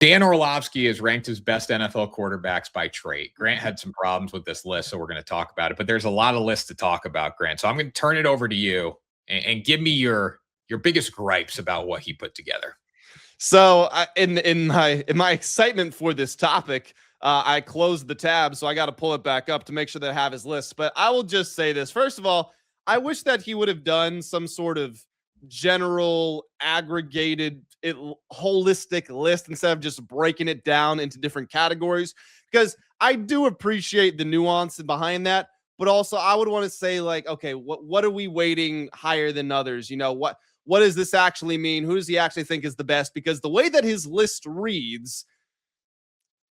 Dan Orlovsky is ranked as best NFL quarterbacks by trait. Grant had some problems with this list, so we're going to talk about it. But there's a lot of lists to talk about, Grant. So I'm going to turn it over to you and give me your biggest gripes about what he put together. So in my excitement for this topic, I closed the tab, so I got to pull it back up to make sure that I have his list. But I will just say this. First of all, I wish that he would have done some sort of general aggregated holistic list instead of just breaking it down into different categories, because I do appreciate the nuance behind that, but also I would want to say, like, okay, what are we weighting higher than others? You know, what does this actually mean? Who does he actually think is the best? Because the way that his list reads,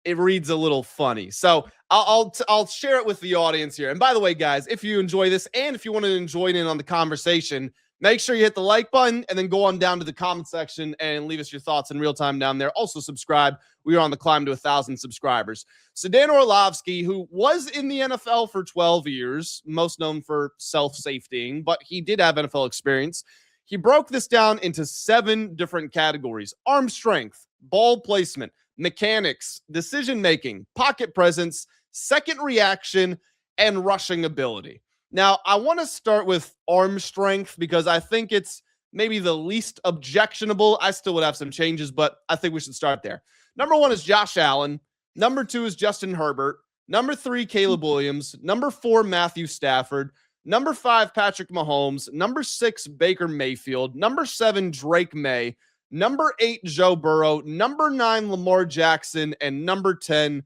it reads a little funny. So I'll share it with the audience here. And by the way, guys, if you enjoy this and if you want to join in on the conversation, make sure you hit the like button and then go on down to the comment section and leave us your thoughts in real time down there. Also subscribe. We are on the climb to 1,000 subscribers. So Dan Orlovsky, who was in the NFL for 12 years, most known for self-safetying, but he did have NFL experience. He broke this down into 7 different categories: arm strength, ball placement, mechanics, decision-making, pocket presence, second reaction, and rushing ability. Now, I want to start with arm strength because I think it's maybe the least objectionable. I still would have some changes, but I think we should start there. Number 1 is Josh Allen. Number 2 is Justin Herbert. Number 3, Caleb Williams. Number 4, Matthew Stafford. Number 5, Patrick Mahomes. Number 6, Baker Mayfield. Number 7, Drake May. Number 8, Joe Burrow. Number 9, Lamar Jackson. And number 10,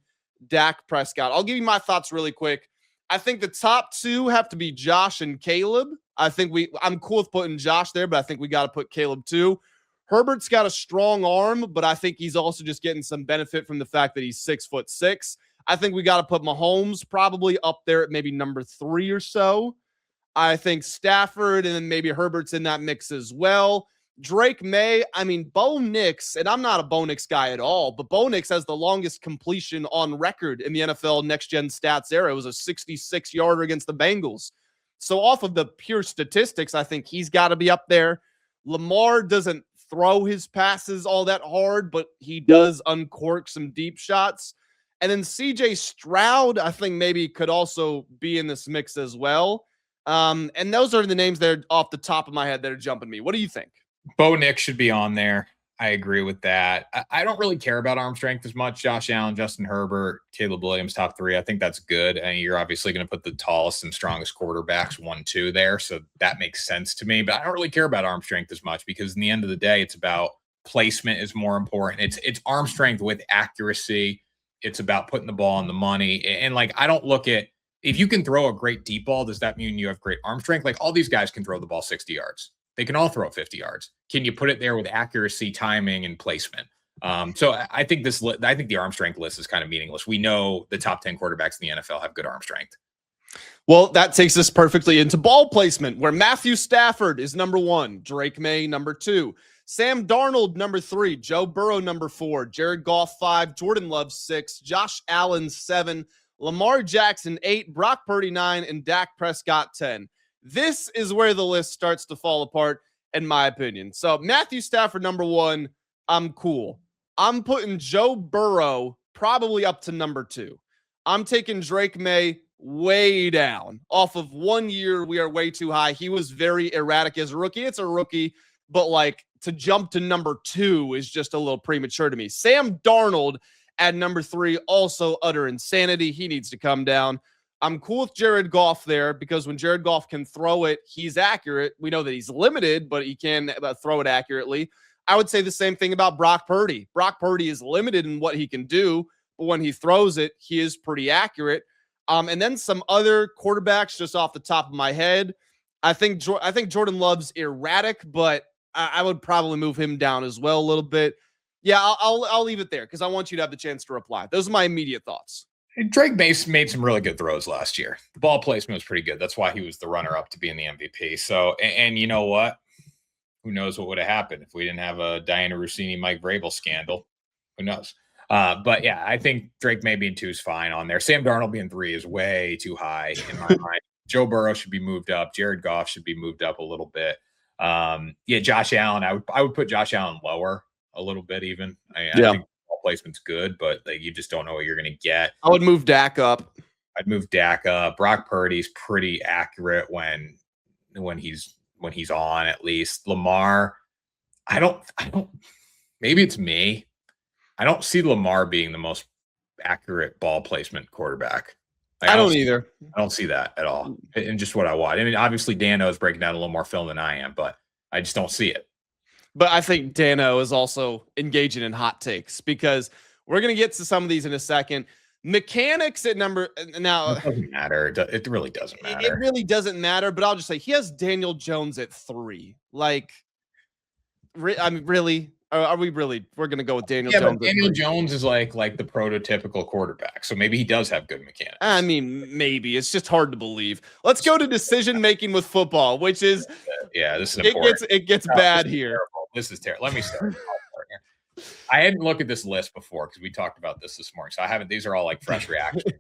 Dak Prescott. I'll give you my thoughts really quick. I think the top 2 have to be Josh and Caleb. I'm cool with putting Josh there, but I think we got to put Caleb too. Herbert's got a strong arm, but I think he's also just getting some benefit from the fact that he's 6'6". I think we got to put Mahomes probably up there at maybe number 3 or so. I think Stafford and then maybe Herbert's in that mix as well. Drake May, I mean, Bo Nix, and I'm not a Bo Nix guy at all, but Bo Nix has the longest completion on record in the NFL next-gen stats era. It was a 66-yarder against the Bengals. So off of the pure statistics, I think he's got to be up there. Lamar doesn't throw his passes all that hard, but he does uncork some deep shots. And then CJ Stroud, I think maybe could also be in this mix as well. And those are the names that are off the top of my head that are jumping me. What do you think? Bo Nix should be on there. I agree with that. I don't really care about arm strength as much. Josh Allen, Justin Herbert, Caleb Williams, top 3. I think that's good. And you're obviously going to put the tallest and strongest quarterbacks 1, 2 there. So that makes sense to me. But I don't really care about arm strength as much because in the end of the day, it's about placement is more important. It's arm strength with accuracy. It's about putting the ball on the money. And like, I don't look at, if you can throw a great deep ball, does that mean you have great arm strength? Like all these guys can throw the ball 60 yards. They can all throw 50 yards. Can you put it there with accuracy, timing, and placement? So I think the arm strength list is kind of meaningless. We know the top 10 quarterbacks in the NFL have good arm strength. Well, that takes us perfectly into ball placement, where Matthew Stafford is number 1, Drake May number 2, Sam Darnold number 3, Joe Burrow number 4, Jared Goff 5, Jordan Love 6, Josh Allen 7, Lamar Jackson 8, Brock Purdy 9, and Dak Prescott 10. This is where the list starts to fall apart, in my opinion. So Matthew Stafford, number 1, I'm cool. I'm putting Joe Burrow probably up to number 2. I'm taking Drake May way down. Off of 1 year, we are way too high. He was very erratic as a rookie. It's a rookie, but like to jump to number 2 is just a little premature to me. Sam Darnold at number 3, also utter insanity. He needs to come down. I'm cool with Jared Goff there because when Jared Goff can throw it, he's accurate. We know that he's limited, but he can throw it accurately. I would say the same thing about Brock Purdy. Brock Purdy is limited in what he can do, but when he throws it, he is pretty accurate. And then some other quarterbacks just off the top of my head. I think Jordan Love's erratic, but I would probably move him down as well a little bit. Yeah, I'll leave it there because I want you to have the chance to reply. Those are my immediate thoughts. Drake Mace made some really good throws last year. The ball placement was pretty good. That's why he was the runner-up to being the MVP. So, and you know what? Who knows what would have happened if we didn't have a Diana Rossini, Mike Vrabel scandal? Who knows? But yeah, I think Drake May being 2 is fine on there. Sam Darnold being 3 is way too high in my mind. Joe Burrow should be moved up. Jared Goff should be moved up a little bit. Yeah, Josh Allen. I would put Josh Allen lower a little bit even. I think placement's good, but like you just don't know what you're going to get. I would move Dak up. I'd move Dak up. Brock Purdy's pretty accurate when he's on, at least. Lamar, I don't maybe it's me. I don't see Lamar being the most accurate ball placement quarterback. Like, I don't either. I don't see that at all. And just what I watch. I mean, obviously Dano is breaking down a little more film than I am, but I just don't see it. But I think Dano is also engaging in hot takes because we're going to get to some of these in a second. Mechanics at number now. It doesn't matter. It really doesn't matter. It really doesn't matter. But I'll just say he has Daniel Jones at 3. Like, I mean, really? Are we really? We're going to go with Daniel Jones. But Daniel Jones is like the prototypical quarterback. So maybe he does have good mechanics. I mean, maybe. It's just hard to believe. Let's go to decision making with football, which is this is important. It gets bad here. Terrible. This is terrible. Let me start. I hadn't looked at this list before because we talked about this morning. So I haven't. These are all like fresh reactions.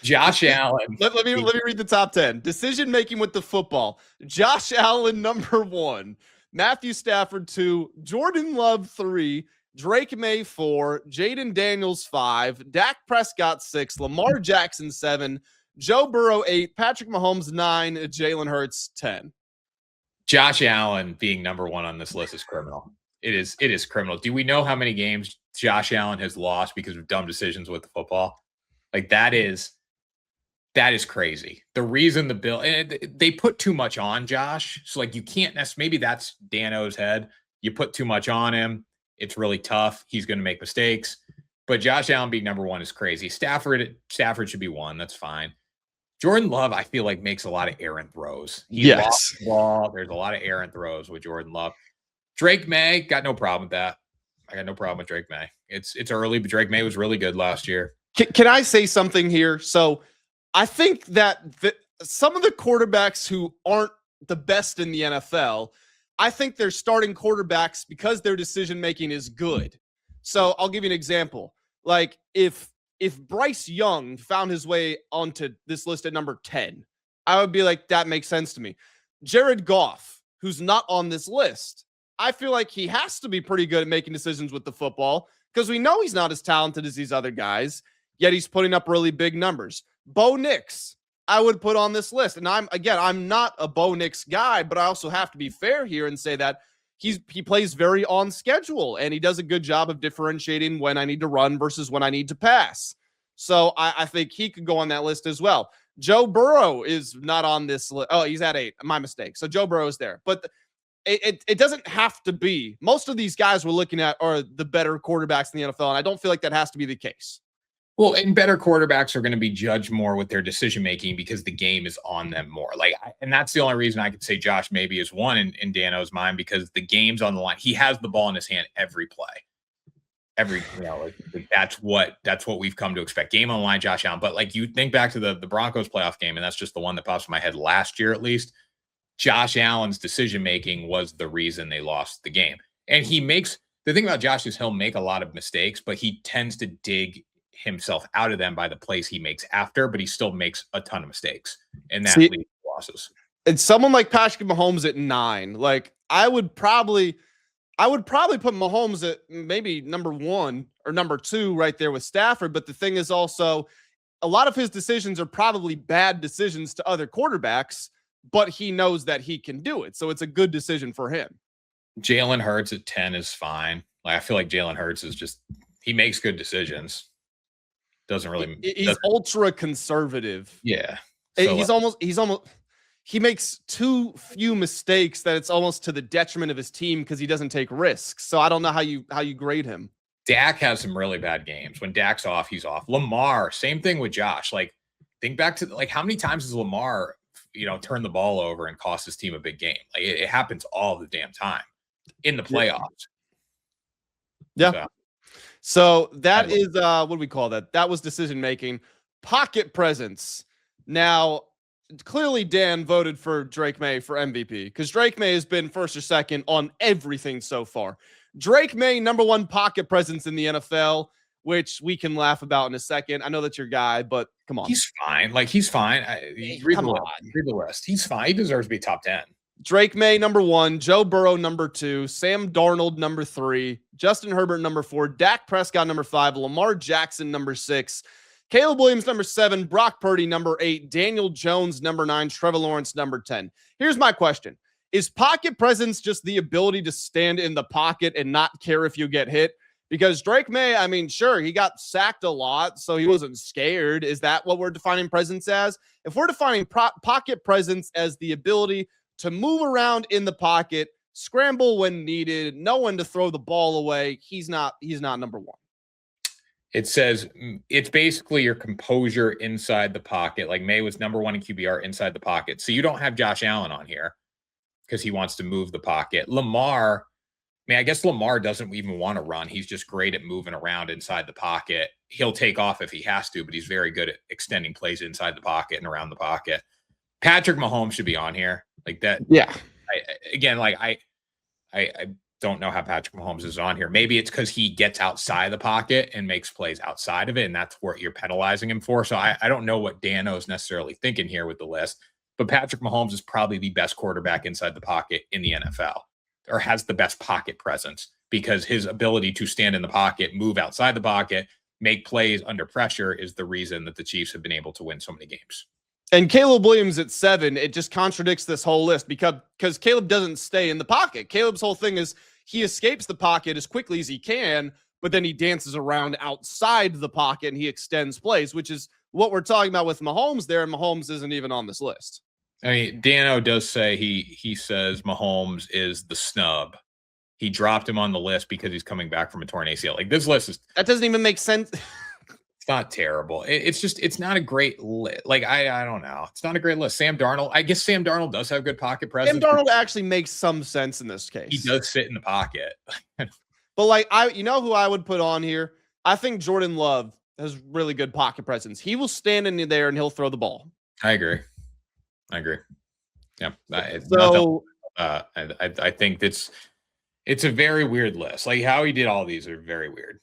Josh Allen. Let me read the top 10. Decision making with the football. Josh Allen, number 1. Matthew Stafford, 2. Jordan Love, 3. Drake May, 4. Jaden Daniels, 5. Dak Prescott, 6. Lamar Jackson, 7. Joe Burrow, 8. Patrick Mahomes, 9. Jalen Hurts, 10. Josh Allen being number 1 on this list is criminal. It is criminal. Do we know how many games Josh Allen has lost because of dumb decisions with the football? Like that is crazy. The reason they put too much on Josh. So like you can't maybe that's Dano's head. You put too much on him. It's really tough. He's going to make mistakes. But Josh Allen being number 1 is crazy. Stafford should be 1. That's fine. Jordan Love, I feel like makes a lot of errant throws. He lost the ball. There's a lot of errant throws with Jordan Love. Drake May, got no problem with that. I got no problem with Drake May. It's early, but Drake May was really good last year. Can I say something here? So I think that some of the quarterbacks who aren't the best in the NFL, I think they're starting quarterbacks because their decision-making is good. So I'll give you an example. Like if Bryce Young found his way onto this list at number 10, I would be like, that makes sense to me. Jared Goff, who's not on this list, I feel like he has to be pretty good at making decisions with the football because we know he's not as talented as these other guys, yet he's putting up really big numbers. Bo Nix, I would put on this list. And I'm not a Bo Nix guy, but I also have to be fair here and say that he plays very on schedule and he does a good job of differentiating when I need to run versus when I need to pass. So I think he could go on that list as well. Joe Burrow is not on this list. Oh, he's at 8. My mistake. So Joe Burrow is there. But it doesn't have to be. Most of these guys we're looking at are the better quarterbacks in the NFL, and I don't feel like that has to be the case. Well, and better quarterbacks are going to be judged more with their decision-making because the game is on them more. And that's the only reason I could say Josh maybe is 1 in Dano's mind because the game's on the line. He has the ball in his hand every play. That's what we've come to expect. Game on the line, Josh Allen. But like you think back to the Broncos playoff game, and that's just the one that pops in my head last year at least. Josh Allen's decision-making was the reason they lost the game. And the thing about Josh is he'll make a lot of mistakes, but he tends to dig himself out of them by the plays he makes after, but he still makes a ton of mistakes. And that leads to losses. And someone like Patrick Mahomes at 9, like I would probably put Mahomes at maybe number 1 or number 2 right there with Stafford. But the thing is also a lot of his decisions are probably bad decisions to other quarterbacks, but he knows that he can do it. So it's a good decision for him. Jalen Hurts at 10 is fine. Like I feel like Jalen Hurts is he makes good decisions. He's ultra conservative. Yeah. So he makes too few mistakes that it's almost to the detriment of his team because he doesn't take risks. So I don't know how you grade him. Dak has some really bad games. When Dak's off, he's off. Lamar, same thing with Josh. Like think back to how many times has Lamar turn the ball over and cost his team a big game? Like it happens all the damn time in the playoffs. Yeah. So that is what do we call that? That was decision making. Pocket presence. Now, clearly Dan voted for Drake May for MVP because Drake May has been first or second on everything so far. Drake May, number 1 pocket presence in the NFL, which we can laugh about in a second. I know that's your guy, but come on. He's fine. Read the list. He's fine. He deserves to be top 10. Drake Maye, number 1, Joe Burrow, number 2, Sam Darnold, number 3, Justin Herbert, number 4, Dak Prescott, number 5, Lamar Jackson, number 6, Caleb Williams, number 7, Brock Purdy, number 8, Daniel Jones, number 9, Trevor Lawrence, number 10. Here's my question. Is pocket presence just the ability to stand in the pocket and not care if you get hit? Because Drake Maye, I mean, sure, he got sacked a lot, so he wasn't scared. Is that what we're defining presence as? If we're defining pocket presence as the ability to move around in the pocket, scramble when needed, know when to throw the ball away, he's not number 1. It says it's basically your composure inside the pocket. Like Maye was number 1 in QBR inside the pocket. So you don't have Josh Allen on here because he wants to move the pocket. Lamar, I mean, I guess Lamar doesn't even want to run. He's just great at moving around inside the pocket. He'll take off if he has to, but he's very good at extending plays inside the pocket and around the pocket. Patrick Mahomes should be on here like that. Yeah. I don't know how Patrick Mahomes is on here. Maybe it's because he gets outside the pocket and makes plays outside of it, and that's what you're penalizing him for. So I don't know what Dano's necessarily thinking here with the list, but Patrick Mahomes is probably the best quarterback inside the pocket in the NFL, or has the best pocket presence, because his ability to stand in the pocket, move outside the pocket, make plays under pressure is the reason that the Chiefs have been able to win so many games. And Caleb Williams at 7, it just contradicts this whole list because Caleb doesn't stay in the pocket. Caleb's whole thing is he escapes the pocket as quickly as he can, but then he dances around outside the pocket and he extends plays, which is what we're talking about with Mahomes there, and Mahomes isn't even on this list. I mean, Dano does say he says Mahomes is the snub. He dropped him on the list because he's coming back from a torn ACL. Like, this list is... That doesn't even make sense. It's not terrible. It's not a great list. Like, I don't know. It's not a great list. Sam Darnold, I guess Sam Darnold does have good pocket presence. Sam Darnold actually makes some sense in this case. He does sit in the pocket. But like, you know who I would put on here? I think Jordan Love has really good pocket presence. He will stand in there and he'll throw the ball. I agree. Yeah. I think it's a very weird list. Like, how he did all these are very weird.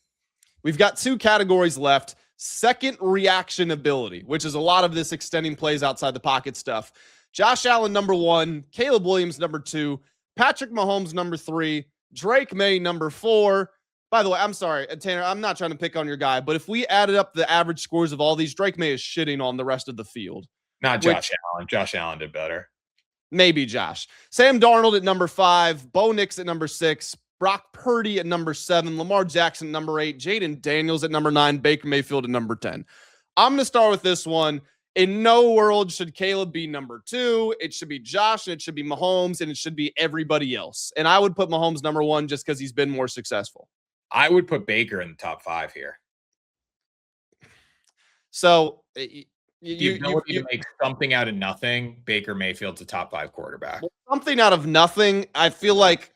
We've got 2 categories left. Second reaction ability, which is a lot of this extending plays outside the pocket stuff. Josh Allen, number 1, Caleb Williams, number 2, Patrick Mahomes, number 3, Drake Maye, number 4. By the way, I'm sorry, Tanner, I'm not trying to pick on your guy, but if we added up the average scores of all these, Drake Maye is shitting on the rest of the field. Not Josh Allen. Josh Allen did better. Maybe Josh. Sam Darnold at number 5, Bo Nix at number 6, Brock Purdy at number 7, Lamar Jackson at number 8, Jaden Daniels at number 9, Baker Mayfield at number 10. I'm going to start with this one. In no world should Caleb be number 2. It should be Josh, and it should be Mahomes, and it should be everybody else. And I would put Mahomes number 1 just because he's been more successful. I would put Baker in the top 5 here. So the ability to make something out of nothing, Baker Mayfield's a top 5 quarterback. Something out of nothing, I feel like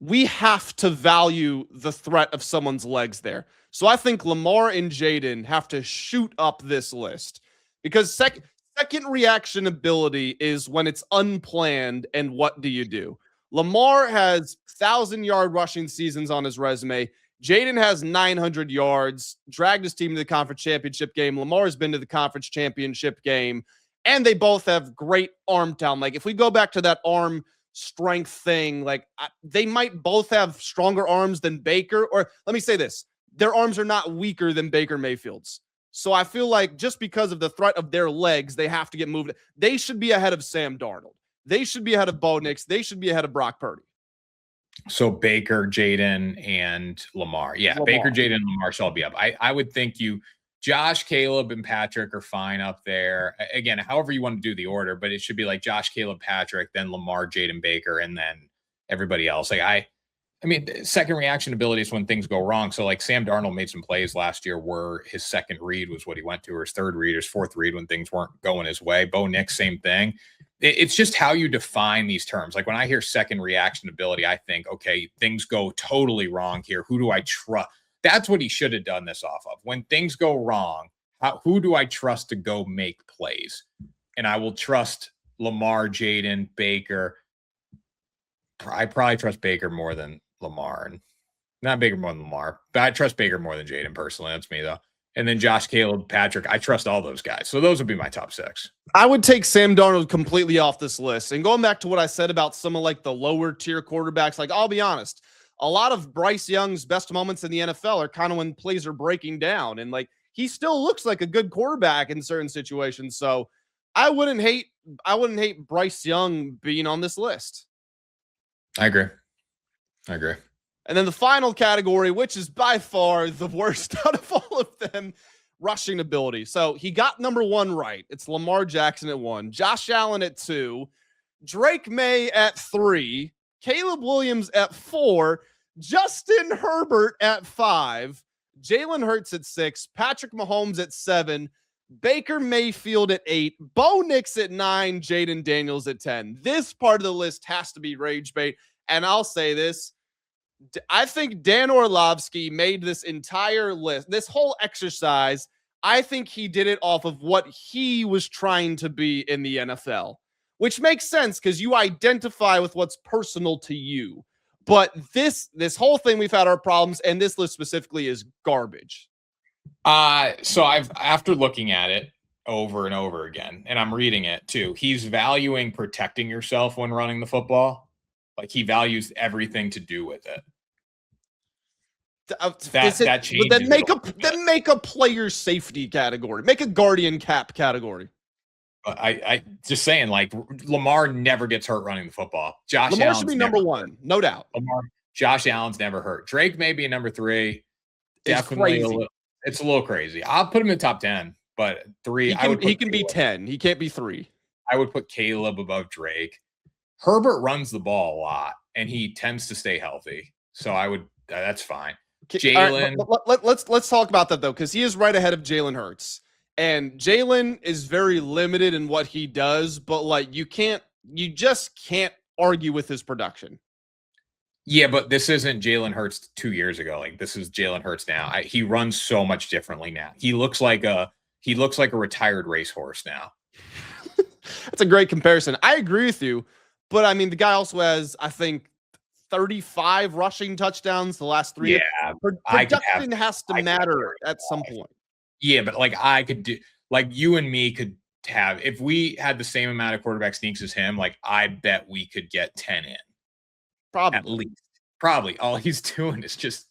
we have to value the threat of someone's legs there. So I think Lamar and Jaden have to shoot up this list, because second reaction ability is when it's unplanned. And what do you do? Lamar has 1,000-yard rushing seasons on his resume. Jaden has 900 yards, dragged his team to the conference championship game. Lamar has been to the conference championship game, and they both have great arm talent. Like, if we go back to that arm strength thing, like, they might both have stronger arms than Baker, or let me say this, their arms are not weaker than Baker Mayfield's. So I feel like just because of the threat of their legs, they have to get moved. They should be ahead of Sam Darnold. They should be ahead of Bo Nix. They should be ahead of Brock Purdy. So Baker, Jaden, and Lamar. Yeah, Lamar. Baker, Jaden, and Lamar shall be up. I would think Josh, Caleb, and Patrick are fine up there. Again, however you want to do the order, but it should be like Josh, Caleb, Patrick, then Lamar, Jaden, Baker, and then everybody else. Like, I mean, second reaction ability is when things go wrong. So like Sam Darnold made some plays last year where his second read was what he went to, or his third read, or his fourth read when things weren't going his way. Bo Nix, same thing. It's just how you define these terms. Like, when I hear second reaction ability, I think, okay, things go totally wrong here. Who do I trust? That's what he should have done this off of. When things go wrong, who do I trust to go make plays? And I will trust Lamar, Jaden, Baker. I probably trust Baker more than Lamar, and not Baker more than Lamar, but I trust Baker more than Jaden personally. That's me though. And then Josh, Caleb, Patrick. I trust all those guys. So those would be my top 6. I would take Sam Darnold completely off this list. And going back to what I said about some of like the lower tier quarterbacks, like I'll be honest, a lot of Bryce Young's best moments in the NFL are kind of when plays are breaking down. And like he still looks like a good quarterback in certain situations. So I wouldn't hate Bryce Young being on this list. I agree. And then the final category, which is by far the worst out of all of them, rushing ability. So he got number 1 right. It's Lamar Jackson at 1, Josh Allen at 2, Drake Maye at 3, Caleb Williams at 4, Justin Herbert at 5, Jalen Hurts at 6, Patrick Mahomes at 7, Baker Mayfield at 8, Bo Nix at 9, Jaden Daniels at 10. This part of the list has to be rage bait. And I'll say this. I think Dan Orlovsky made this entire list, this whole exercise. I think he did it off of what he was trying to be in the NFL, which makes sense because you identify with what's personal to you. But this whole thing, we've had our problems, and this list specifically is garbage. So after looking at it over and over again, and I'm reading it too, he's valuing protecting yourself when running the football. Like he values everything to do with it. That changes. Then make a player safety category. Make a guardian cap category. I just saying, like Lamar never gets hurt running the football. Lamar should be number 1, no doubt. Josh Allen's never hurt. Drake may be a number 3. Definitely, it's a little crazy. I'll put him in the top 10, but 3. He can be 10. He can't be 3. I would put Caleb above Drake. Herbert runs the ball a lot, and he tends to stay healthy. So I would. That's fine. Jalen. Right, let's talk about that though, because he is right ahead of Jalen Hurts, and Jalen is very limited in what he does. But like you just can't argue with his production. Yeah, but this isn't Jalen Hurts 2 years ago. Like this is Jalen Hurts now. He runs so much differently now. He looks like a retired racehorse now. That's a great comparison. I agree with you. But I mean, the guy also has, I think, 35 rushing touchdowns the last 3 years. Yeah, production has to matter at some point. Yeah, but like I could do, like you and me could have, if we had the same amount of quarterback sneaks as him, like I bet we could get 10 in. Probably. At least. Probably. All he's doing is just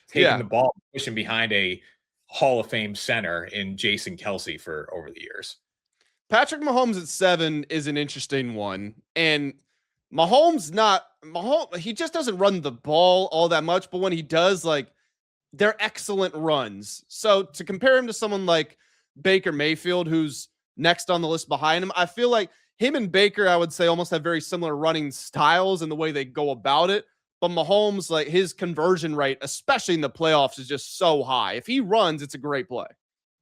taking the ball, pushing behind a Hall of Fame center in Jason Kelsey for over the years. Patrick Mahomes at 7 is an interesting one. And Mahomes, he just doesn't run the ball all that much. But when he does, like, they're excellent runs. So to compare him to someone like Baker Mayfield, who's next on the list behind him, I feel like him and Baker, I would say, almost have very similar running styles in the way they go about it. But Mahomes, like his conversion rate, especially in the playoffs, is just so high. If he runs, it's a great play.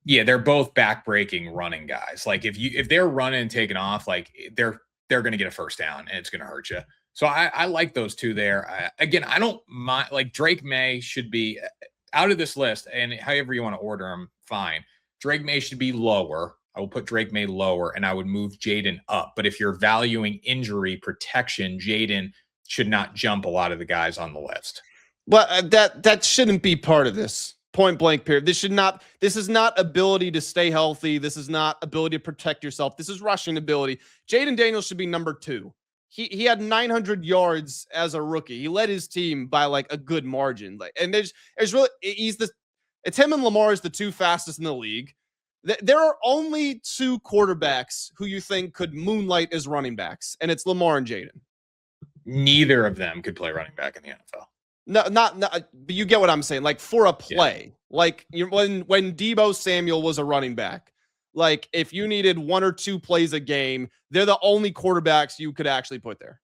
Yeah, they're both back-breaking running guys. Like if they're running and taking off, like they're going to get a first down and it's going to hurt you. So I like those two there. Again, I don't mind. Like Drake Maye should be out of this list, and however you want to order them, fine. Drake Maye should be lower. I will put Drake Maye lower, and I would move Jaden up. But if you're valuing injury protection, Jaden should not jump a lot of the guys on the list. Well, that shouldn't be part of this. Point blank period. This is not ability to stay healthy. This is not ability to protect yourself. This is rushing ability. Jaden Daniels should be number 2. He had 900 yards as a rookie. He led his team by like a good margin. Like, and there's really, it's him and Lamar is the 2 fastest in the league. There are only 2 quarterbacks who you think could moonlight as running backs, and it's Lamar and Jaden. Neither of them could play running back in the NFL. No, not, but you get what I'm saying. Like for a play, like when Deebo Samuel was a running back, like if you needed 1 or 2 plays a game, they're the only quarterbacks you could actually put there.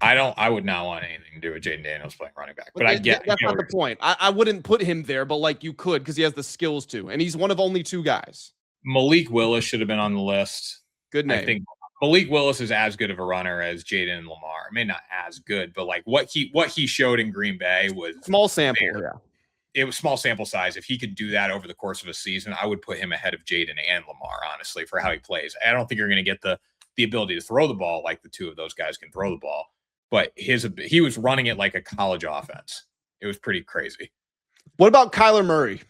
I would not want anything to do with Jaden Daniels playing running back, but that's not the point. I wouldn't put him there, but like you could, because he has the skills to, and he's one of only 2 guys. Malik Willis should have been on the list. Good name. I think Malik Willis is as good of a runner as Jaden and Lamar. I mean, not as good, but like what he showed in Green Bay was small sample. Yeah. It was small sample size. If he could do that over the course of a season, I would put him ahead of Jaden and Lamar, honestly, for how he plays. I don't think you're going to get the ability to throw the ball like the 2 of those guys can throw the ball, but he was running it like a college offense. It was pretty crazy. What about Kyler Murray?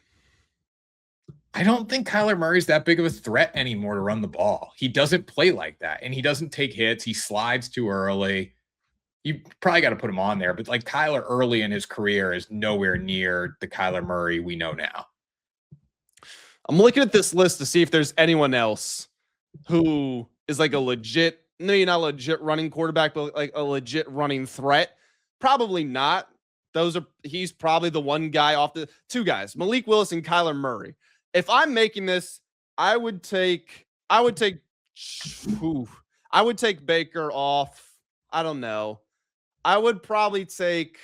I don't think Kyler Murray's that big of a threat anymore to run the ball. He doesn't play like that, and he doesn't take hits. He slides too early. You probably got to put him on there, but like Kyler early in his career is nowhere near the Kyler Murray we know now. I'm looking at this list to see if there's anyone else who is like a legit, maybe not a legit running quarterback, but like a legit running threat. Probably not. He's probably the one guy off the two guys, Malik Willis and Kyler Murray. If I'm making this, I would take Baker off. I don't know. I would probably take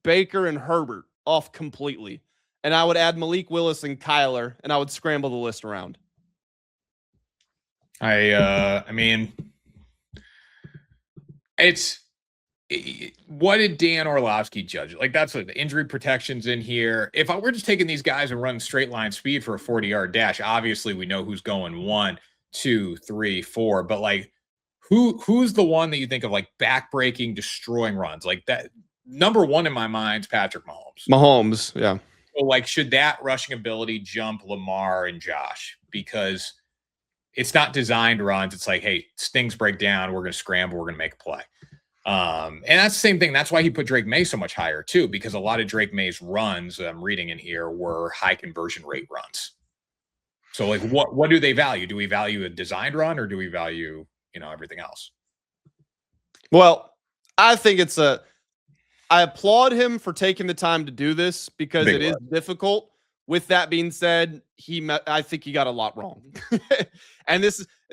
Baker and Herbert off completely. And I would add Malik Willis and Kyler, and I would scramble the list around. I mean, what did Dan Orlovsky judge? Like, that's what the injury protection's in here. If we're just taking these guys and running straight line speed for a 40-yard dash, obviously we know who's going 1, 2, 3, 4. But like, who's the one that you think of like backbreaking, destroying runs like that? Number one in my mind is Patrick Mahomes. Yeah. So like, should that rushing ability jump Lamar and Josh? Because it's not designed runs. It's like, hey, stings break down. We're going to scramble. We're going to make a play. And that's the same thing. That's why he put Drake May so much higher too, because a lot of Drake May's runs that I'm reading in here were high conversion rate runs. So like, what do they value? Do we value a designed run, or do we value, everything else? Well, I think I applaud him for taking the time to do this because it is difficult. With that being said, I think he got a lot wrong. And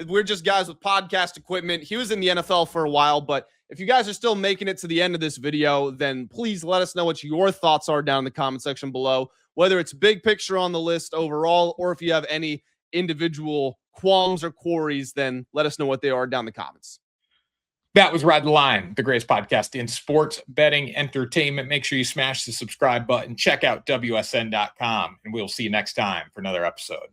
we're just guys with podcast equipment. He was in the NFL for a while, but if you guys are still making it to the end of this video, then please let us know what your thoughts are down in the comment section below, whether it's big picture on the list overall, or if you have any individual qualms or queries, then let us know what they are down in the comments. That was Ride the Line, the greatest podcast in sports betting entertainment. Make sure you smash the subscribe button. Check out WSN.com, and we'll see you next time for another episode.